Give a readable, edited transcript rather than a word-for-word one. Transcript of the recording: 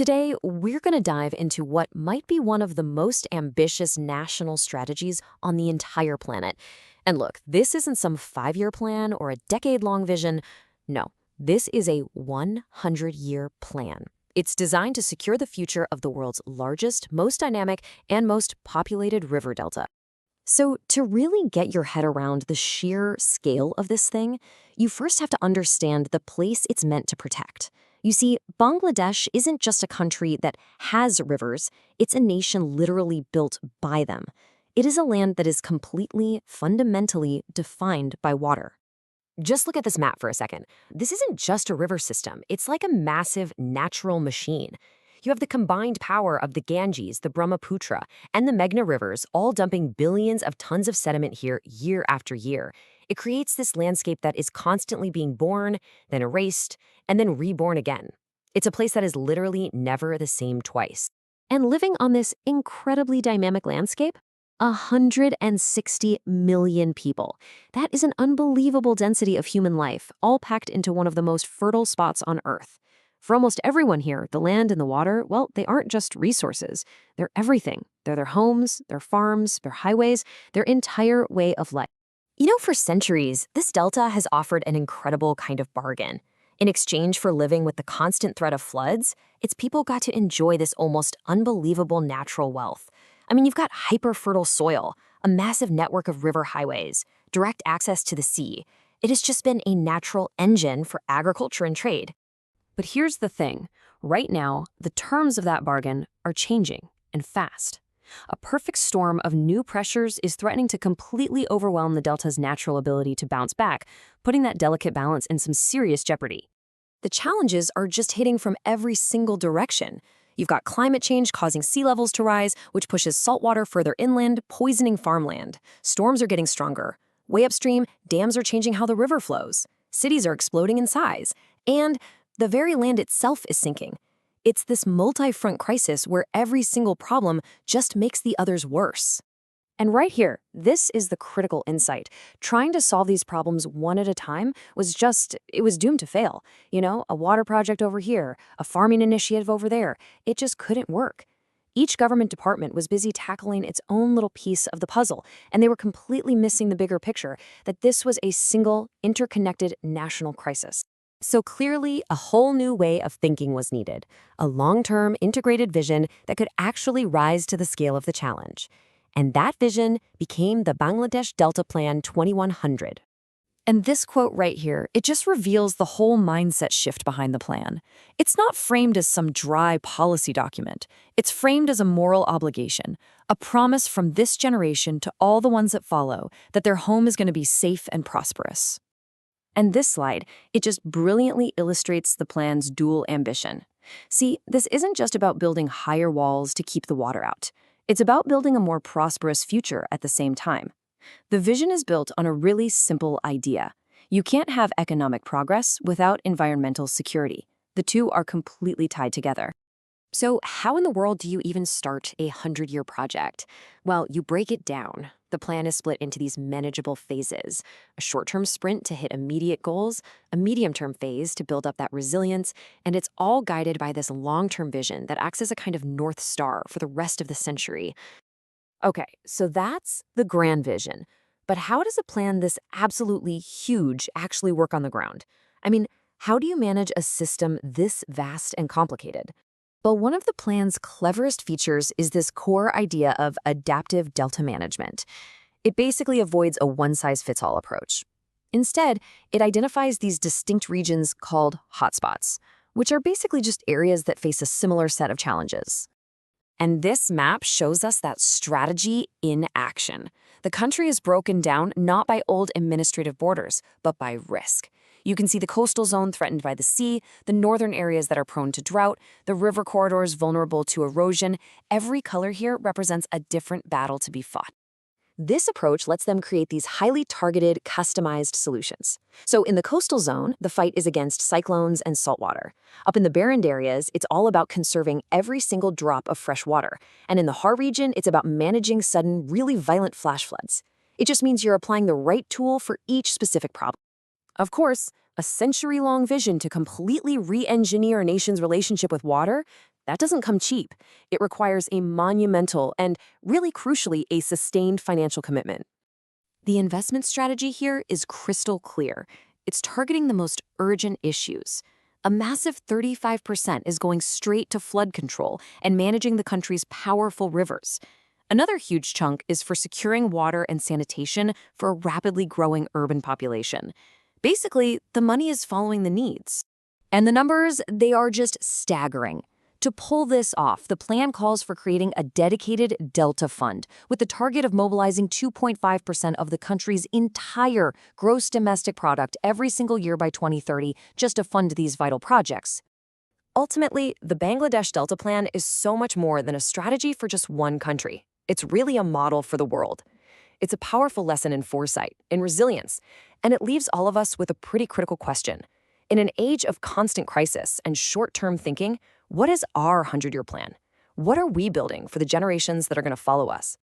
Today, we're going to dive into what might be one of the most ambitious national strategies on the entire planet. And look, this isn't some 5-year plan or a decade-long vision. No, this is a 100-year plan. It's designed to secure the future of the world's largest, most dynamic, and most populated river delta. So, to really get your head around the sheer scale of this thing, you first have to understand the place it's meant to protect. You see, Bangladesh isn't just a country that has rivers, it's a nation literally built by them. It is a land that is completely, fundamentally defined by water. Just look at this map for a second. This isn't just a river system, it's like a massive natural machine. You have the combined power of the Ganges, the Brahmaputra, and the Meghna rivers all dumping billions of tons of sediment here year after year. It creates this landscape that is constantly being born, then erased, and then reborn again. It's a place that is literally never the same twice. And living on this incredibly dynamic landscape? 160 million people. That is an unbelievable density of human life, all packed into one of the most fertile spots on Earth. For almost everyone here, the land and the water, well, they aren't just resources. They're everything. They're their homes, their farms, their highways, their entire way of life. For centuries, this delta has offered an incredible kind of bargain. In exchange for living with the constant threat of floods, its people got to enjoy this almost unbelievable natural wealth. You've got hyper-fertile soil, a massive network of river highways, direct access to the sea. It has just been a natural engine for agriculture and trade. But here's the thing. Right now, the terms of that bargain are changing, and fast. A perfect storm of new pressures is threatening to completely overwhelm the delta's natural ability to bounce back, putting that delicate balance in some serious jeopardy. The challenges are just hitting from every single direction. You've got climate change causing sea levels to rise, which pushes saltwater further inland, poisoning farmland. Storms are getting stronger. Way upstream, dams are changing how the river flows. Cities are exploding in size. And the very land itself is sinking. It's this multi-front crisis where every single problem just makes the others worse. And right here, this is the critical insight. Trying to solve these problems one at a time was doomed to fail. A water project over here, a farming initiative over there. It just couldn't work. Each government department was busy tackling its own little piece of the puzzle, and they were completely missing the bigger picture, that this was a single, interconnected national crisis. So clearly, a whole new way of thinking was needed, a long-term, integrated vision that could actually rise to the scale of the challenge. And that vision became the Bangladesh Delta Plan 2100. And this quote right here, it just reveals the whole mindset shift behind the plan. It's not framed as some dry policy document. It's framed as a moral obligation, a promise from this generation to all the ones that follow that their home is going to be safe and prosperous. And this slide, it just brilliantly illustrates the plan's dual ambition. See, this isn't just about building higher walls to keep the water out. It's about building a more prosperous future at the same time. The vision is built on a really simple idea. You can't have economic progress without environmental security. The two are completely tied together. So how in the world do you even start a 100-year project? Well, you break it down. The plan is split into these manageable phases. A short-term sprint to hit immediate goals, a medium-term phase to build up that resilience, and it's all guided by this long-term vision that acts as a kind of North Star for the rest of the century. Okay, so that's the grand vision. But how does a plan this absolutely huge actually work on the ground? How do you manage a system this vast and complicated? Well, one of the plan's cleverest features is this core idea of adaptive delta management. It basically avoids a one-size-fits-all approach. Instead, it identifies these distinct regions called hotspots, which are basically just areas that face a similar set of challenges. And this map shows us that strategy in action. The country is broken down not by old administrative borders, but by risk. You can see the coastal zone threatened by the sea, the northern areas that are prone to drought, the river corridors vulnerable to erosion. Every color here represents a different battle to be fought. This approach lets them create these highly targeted, customized solutions. So in the coastal zone, the fight is against cyclones and saltwater. Up in the barren areas, it's all about conserving every single drop of fresh water. And in the Har region, it's about managing sudden, really violent flash floods. It just means you're applying the right tool for each specific problem. Of course, a century-long vision to completely re-engineer a nation's relationship with water, that doesn't come cheap. It requires a monumental and, really crucially, a sustained financial commitment. The investment strategy here is crystal clear. It's targeting the most urgent issues. A massive 35% is going straight to flood control and managing the country's powerful rivers. Another huge chunk is for securing water and sanitation for a rapidly growing urban population. Basically, the money is following the needs. And the numbers, they are just staggering. To pull this off, the plan calls for creating a dedicated Delta Fund with the target of mobilizing 2.5% of the country's entire gross domestic product every single year by 2030 just to fund these vital projects. Ultimately, the Bangladesh Delta Plan is so much more than a strategy for just one country. It's really a model for the world. It's a powerful lesson in foresight, in resilience, and it leaves all of us with a pretty critical question. In an age of constant crisis and short-term thinking, what is our 100-year plan? What are we building for the generations that are going to follow us?